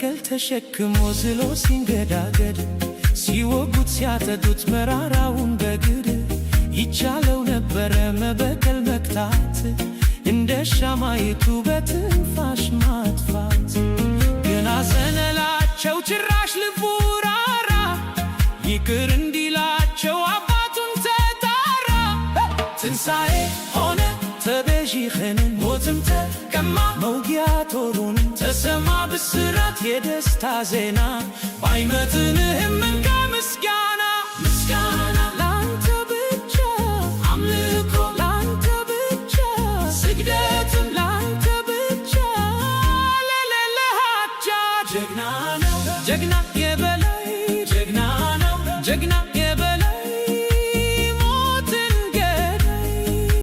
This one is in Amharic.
መስቀል ተሸክሞ ዝሎ ሲንገዳገድ ሲወጉት ሲያጠጡት መራራውን በግድ ይቻለው ነበረ መበቀል መክታት እንደ ሻማይቱ በትንፋሽ ማጥፋት። ግን አዘነላቸው ጭራሽ ልቡ ራራ ይቅር እንዲላቸው አባቱን ተጣራ። ትንሣኤ ሆነ ተቤዢኸን ሞትም ተቀማ መውጊያ ጦሩን ተሰማ ብስራት የደስታ ዜና ባይመጥንህም እንካ ምስጋና ምስጋና ላንተ ብቻ አምልኮ ላንተ ብቻ ስግደትም ላንተ ብቻ ለሌለህ አቻ ጀግና ነው ጀግና የበላይ ጀግና ነው ጀግና